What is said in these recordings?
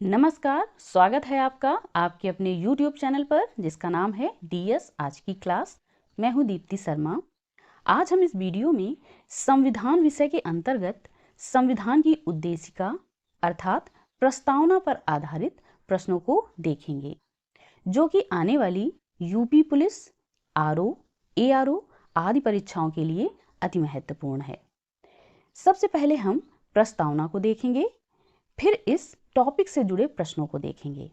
नमस्कार, स्वागत है आपका आपके अपने YouTube चैनल पर जिसका नाम है DS आज की क्लास। मैं हूं दीप्ति शर्मा। आज हम इस वीडियो में संविधान विषय के अंतर्गत संविधान की उद्देशिका अर्थात प्रस्तावना पर आधारित प्रश्नों को देखेंगे, जो कि आने वाली यूपी पुलिस, आरओ, एआरओ आदि परीक्षाओं के लिए अति महत्वपूर्ण है। सबसे पहले हम प्रस्तावना को देखेंगे, फिर इस टॉपिक से जुड़े प्रश्नों को देखेंगे।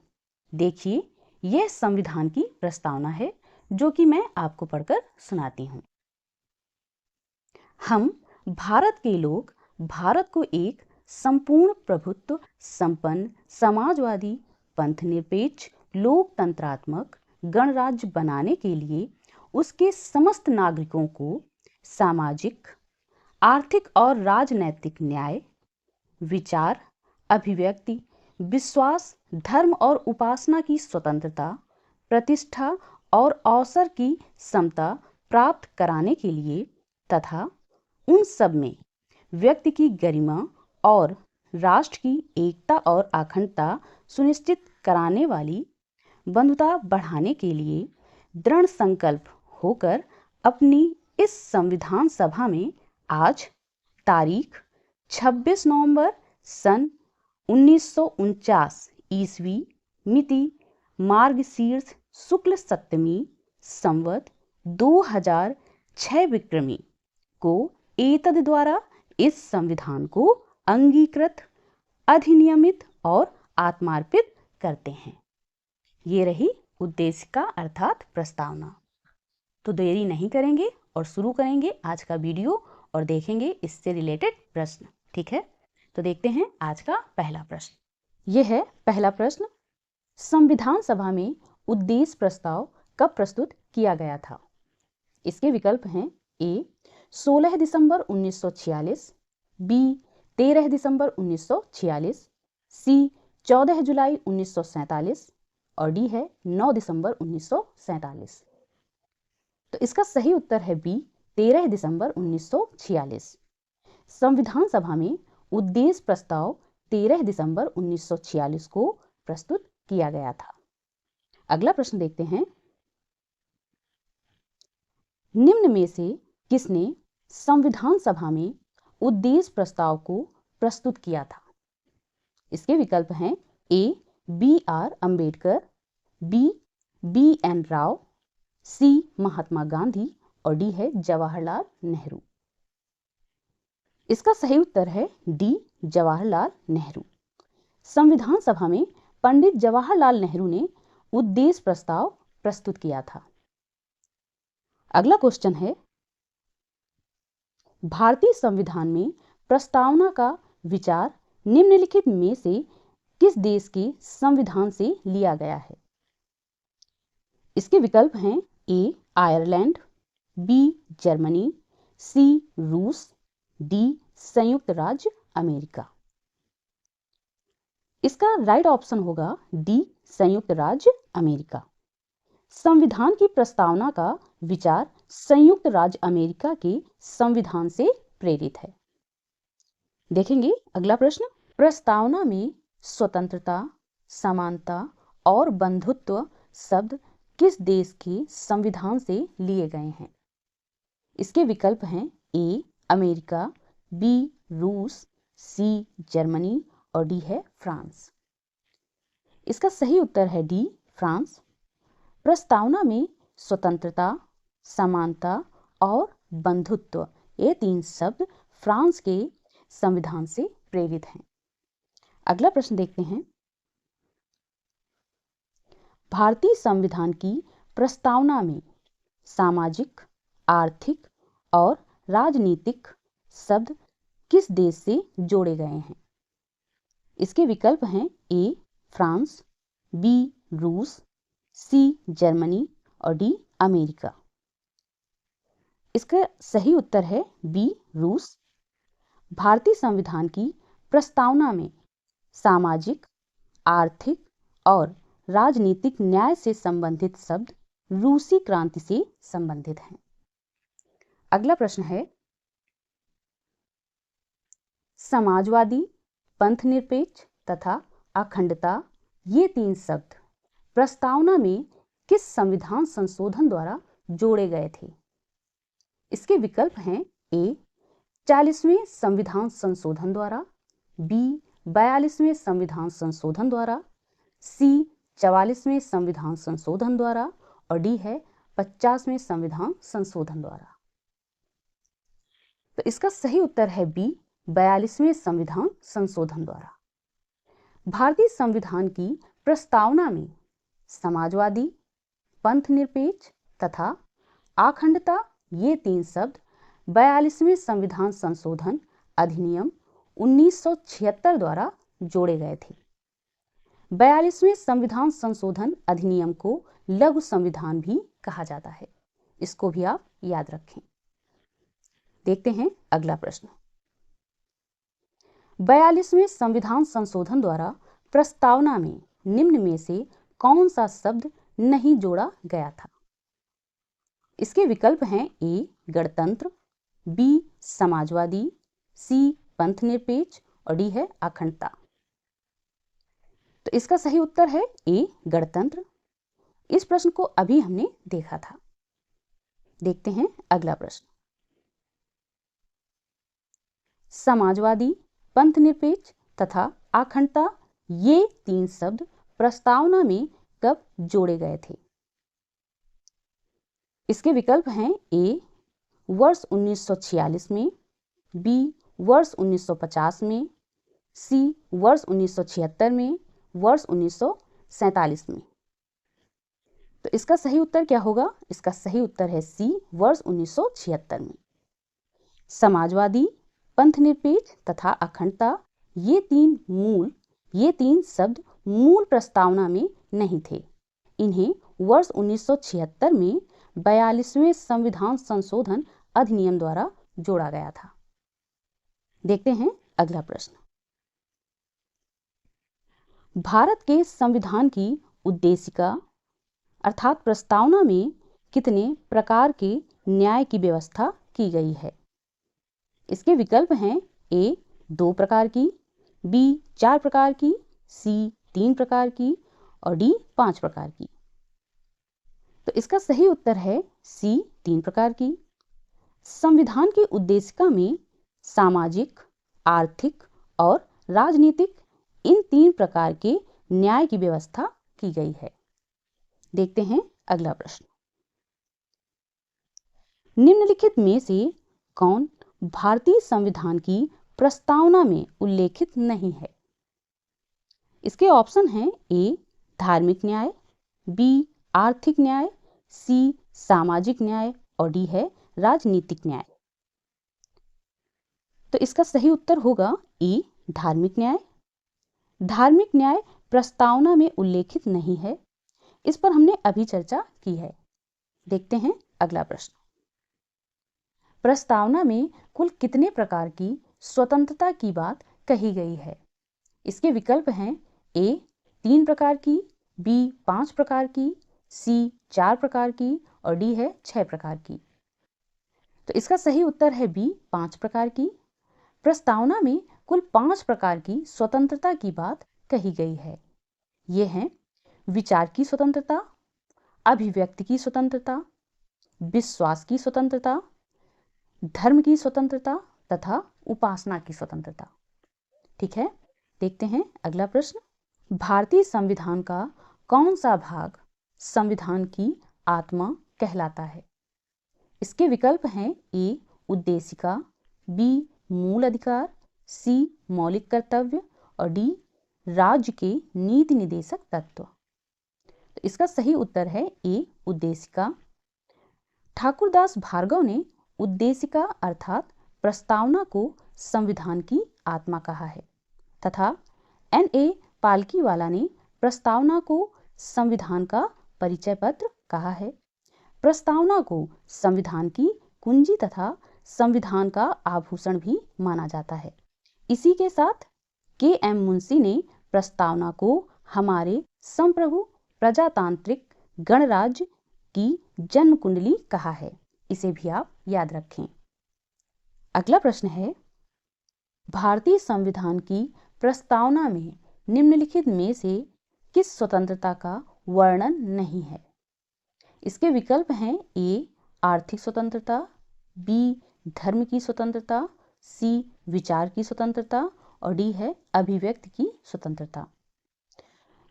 देखिए, यह संविधान की प्रस्तावना है जो कि मैं आपको पढ़कर सुनाती हूँ। हम भारत के लोग भारत को एक संपूर्ण प्रभुत्व संपन्न समाजवादी पंथनिरपेक्ष लोकतंत्रात्मक गणराज्य बनाने के लिए उसके समस्त नागरिकों को सामाजिक, आर्थिक और राजनैतिक न्याय, विचार, अभिव्यक्ति, विश्वास, धर्म और उपासना की स्वतंत्रता, प्रतिष्ठा और अवसर की समता प्राप्त कराने के लिए तथा उन सब में व्यक्ति की गरिमा और राष्ट्र की एकता और अखंडता सुनिश्चित कराने वाली बंधुता बढ़ाने के लिए दृढ़ संकल्प होकर अपनी इस संविधान सभा में आज तारीख 26 नवंबर सन 1949 ईस्वी मिति मार्गशीर्ष शुक्ल सप्तमी संवत 2006 विक्रमी को एतद द्वारा इस संविधान को अंगीकृत, अधिनियमित और आत्मार्पित करते हैं। ये रही उद्देशिका अर्थात प्रस्तावना। तो देरी नहीं करेंगे और शुरू करेंगे आज का वीडियो और देखेंगे इससे रिलेटेड प्रश्न। ठीक है, तो देखते हैं आज का पहला प्रश्न। यह है पहला प्रश्न, संविधान सभा में उद्देश्य प्रस्ताव कब प्रस्तुत किया गया था? इसके विकल्प हैं ए 16 दिसंबर 1946, बी 13 दिसंबर 1946, सी 14 जुलाई 1947 और डी है 9 दिसंबर 1947। तो इसका सही उत्तर है बी 13 दिसंबर 1946। संविधान सभा में उद्देश्य प्रस्ताव 13 दिसंबर 1946 को प्रस्तुत किया गया था। अगला प्रश्न देखते हैं, निम्न में से किसने संविधान सभा में उद्देश्य प्रस्ताव को प्रस्तुत किया था? इसके विकल्प हैं A B R Ambedkar, B B N Rao, C Mahatma Gandhi और डी है जवाहरलाल नेहरू। इसका सही उत्तर है डी जवाहरलाल नेहरू। संविधान सभा में पंडित जवाहरलाल नेहरू ने उद्देश्य प्रस्ताव प्रस्तुत किया था। अगला क्वेश्चन है, भारतीय संविधान में प्रस्तावना का विचार निम्नलिखित में से किस देश के संविधान से लिया गया है? इसके विकल्प हैं ए आयरलैंड, बी जर्मनी, सी रूस, डी संयुक्त राज्य अमेरिका। इसका राइट ऑप्शन होगा डी संयुक्त राज्य अमेरिका। संविधान की प्रस्तावना का विचार संयुक्त राज्य अमेरिका के संविधान से प्रेरित है। देखेंगे अगला प्रश्न, प्रस्तावना में स्वतंत्रता, समानता और बंधुत्व शब्द किस देश के संविधान से लिए गए हैं? इसके विकल्प हैं ए अमेरिका, बी रूस, सी जर्मनी और डी है फ्रांस। इसका सही उत्तर है डी फ्रांस। प्रस्तावना में स्वतंत्रता, समानता और बंधुत्व ये तीन शब्द फ्रांस के संविधान से प्रेरित हैं। अगला प्रश्न देखते हैं, भारतीय संविधान की प्रस्तावना में सामाजिक, आर्थिक और राजनीतिक शब्द किस देश से जोड़े गए हैं? इसके विकल्प हैं ए फ्रांस, बी रूस, सी जर्मनी और डी अमेरिका। इसका सही उत्तर है बी रूस। भारतीय संविधान की प्रस्तावना में सामाजिक, आर्थिक और राजनीतिक न्याय से संबंधित शब्द रूसी क्रांति से संबंधित हैं। अगला प्रश्न है, समाजवादी, पंथनिरपेक्ष तथा अखंडता ये 3 शब्द प्रस्तावना में किस संविधान संशोधन द्वारा जोड़े गए थे? इसके विकल्प हैं ए 40वें संविधान संशोधन द्वारा, बी 42वें संविधान संशोधन द्वारा, सी 44वें संविधान संशोधन द्वारा और डी है 50वें संविधान संशोधन द्वारा। तो इसका सही उत्तर है बी 42वें संविधान संशोधन द्वारा। भारतीय संविधान की प्रस्तावना में समाजवादी, पंथनिरपेक्ष तथा अखंडता ये 3 शब्द 42वें संविधान संशोधन अधिनियम 1976 द्वारा जोड़े गए थे। 42वें संविधान संशोधन अधिनियम को लघु संविधान भी कहा जाता है, इसको भी आप याद रखें। देखते हैं अगला प्रश्न। 42वें संविधान संशोधन द्वारा प्रस्तावना में निम्न में से कौन सा शब्द नहीं जोड़ा गया था? इसके विकल्प हैं ए गणतंत्र, बी समाजवादी, सी पंथनिरपेक्ष और डी है अखंडता। तो इसका सही उत्तर है ए गणतंत्र। इस प्रश्न को अभी हमने देखा था। देखते हैं अगला प्रश्न। समाजवादी, पंथनिरपेक्ष तथा अखंडता ये 3 शब्द प्रस्तावना में कब जोड़े गए थे? इसके विकल्प हैं ए वर्ष 1946 में, बी वर्ष 1950 में, सी वर्ष 1976 में, वर्ष 1947 में। तो इसका सही उत्तर क्या होगा? इसका सही उत्तर है सी वर्ष 1976 में। समाजवादी, पंथनिरपेक्ष तथा अखंडता ये तीन शब्द मूल प्रस्तावना में नहीं थे। इन्हें वर्ष 1976 में 42वें संविधान संशोधन अधिनियम द्वारा जोड़ा गया था। देखते हैं अगला प्रश्न। भारत के संविधान की उद्देशिका अर्थात प्रस्तावना में कितने प्रकार के न्याय की व्यवस्था की गई है? इसके विकल्प हैं ए 2 प्रकार की, बी 4 प्रकार की, सी 3 प्रकार की और डी 5 प्रकार की। तो इसका सही उत्तर है सी 3 प्रकार की। संविधान की उद्देशिका में सामाजिक, आर्थिक और राजनीतिक इन 3 प्रकार के न्याय की व्यवस्था की गई है। देखते हैं अगला प्रश्न। निम्नलिखित में से कौन भारतीय संविधान की प्रस्तावना में उल्लेखित नहीं है? इसके ऑप्शन हैं ए धार्मिक न्याय, बी आर्थिक न्याय, सी सामाजिक न्याय और डी है राजनीतिक न्याय। तो इसका सही उत्तर होगा ए धार्मिक न्याय। धार्मिक न्याय प्रस्तावना में उल्लेखित नहीं है, इस पर हमने अभी चर्चा की है। देखते हैं अगला प्रश्न। प्रस्तावना में कुल कितने प्रकार की स्वतंत्रता की बात कही गई है? इसके विकल्प हैं ए 3 प्रकार की, बी 5 प्रकार की, सी 4 प्रकार की और डी है 6 प्रकार की। तो इसका सही उत्तर है बी 5 प्रकार की। प्रस्तावना में कुल 5 प्रकार की स्वतंत्रता की बात कही गई है। ये हैं विचार की स्वतंत्रता, अभिव्यक्ति की स्वतंत्रता, विश्वास की स्वतंत्रता, धर्म की स्वतंत्रता तथा उपासना की स्वतंत्रता। ठीक है, देखते हैं अगला प्रश्न। भारतीय संविधान का कौन सा भाग संविधान की आत्मा कहलाता है? इसके विकल्प हैं ए उद्देशिका, बी मूल अधिकार, सी मौलिक कर्तव्य और डी राज्य के नीति निदेशक तत्व। तो इसका सही उत्तर है ए उद्देशिका। ठाकुरदास भार्गव ने उद्देशिका अर्थात प्रस्तावना को संविधान की आत्मा कहा है तथा N.A. पालकीवाला ने प्रस्तावना को संविधान का परिचय पत्र कहा है। प्रस्तावना को संविधान की कुंजी तथा संविधान का आभूषण भी माना जाता है। इसी के साथ K.M. मुंशी ने प्रस्तावना को हमारे संप्रभु प्रजातांत्रिक गणराज्य की जन्म कुंडली कहा है। इसे भी आप याद रखें। अगला प्रश्न है, भारतीय संविधान की प्रस्तावना में निम्नलिखित में से किस स्वतंत्रता का वर्णन नहीं है? इसके विकल्प हैं ए आर्थिक स्वतंत्रता, बी धर्म की स्वतंत्रता, सी विचार की स्वतंत्रता और डी है अभिव्यक्ति की स्वतंत्रता।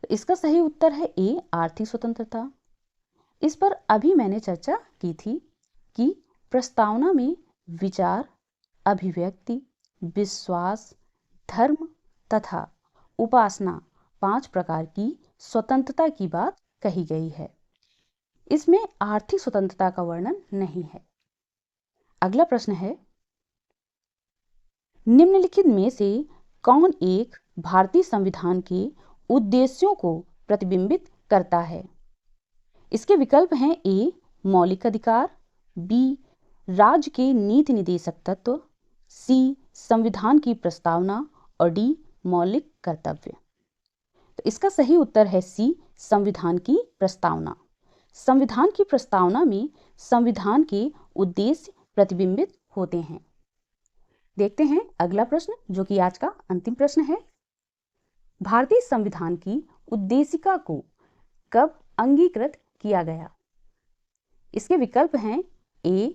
तो इसका सही उत्तर है ए आर्थिक स्वतंत्रता। इस पर अभी मैंने चर्चा की थी कि प्रस्तावना में विचार, अभिव्यक्ति, विश्वास, धर्म तथा उपासना 5 प्रकार की स्वतंत्रता की बात कही गई है। इसमें आर्थिक स्वतंत्रता का वर्णन नहीं है। अगला प्रश्न है, निम्नलिखित में से कौन एक भारतीय संविधान के उद्देश्यों को प्रतिबिंबित करता है? इसके विकल्प हैं ए मौलिक अधिकार, बी राज्य के नीति निदेशक तत्व, सी संविधान की प्रस्तावना और डी मौलिक कर्तव्य। तो इसका सही उत्तर है सी संविधान की प्रस्तावना। संविधान की प्रस्तावना में संविधान के उद्देश्य प्रतिबिंबित होते हैं। देखते हैं अगला प्रश्न, जो कि आज का अंतिम प्रश्न है। भारतीय संविधान की उद्देशिका को कब अंगीकृत किया गया? इसके विकल्प हैं ए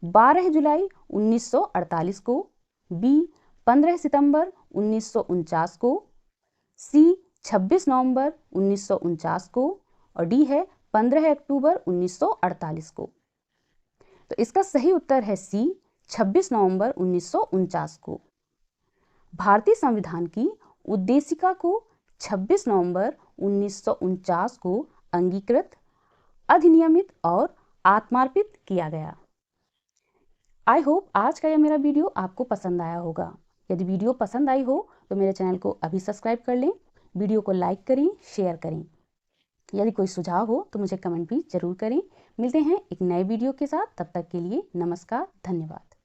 12 जुलाई 1948 को, बी 15 सितंबर 1949 को, सी 26 नवंबर 1949 को और डी है 15 अक्टूबर 1948 को। तो इसका सही उत्तर है सी 26 नवंबर 1949 को। भारतीय संविधान की उद्देशिका को 26 नवंबर 1949 को अंगीकृत, अधिनियमित और आत्मार्पित किया गया। आई होप आज का यह मेरा वीडियो आपको पसंद आया होगा। यदि वीडियो पसंद आई हो तो मेरे चैनल को अभी सब्सक्राइब कर लें, वीडियो को लाइक करें, शेयर करें। यदि कोई सुझाव हो तो मुझे कमेंट भी जरूर करें। मिलते हैं एक नए वीडियो के साथ, तब तक के लिए नमस्कार, धन्यवाद।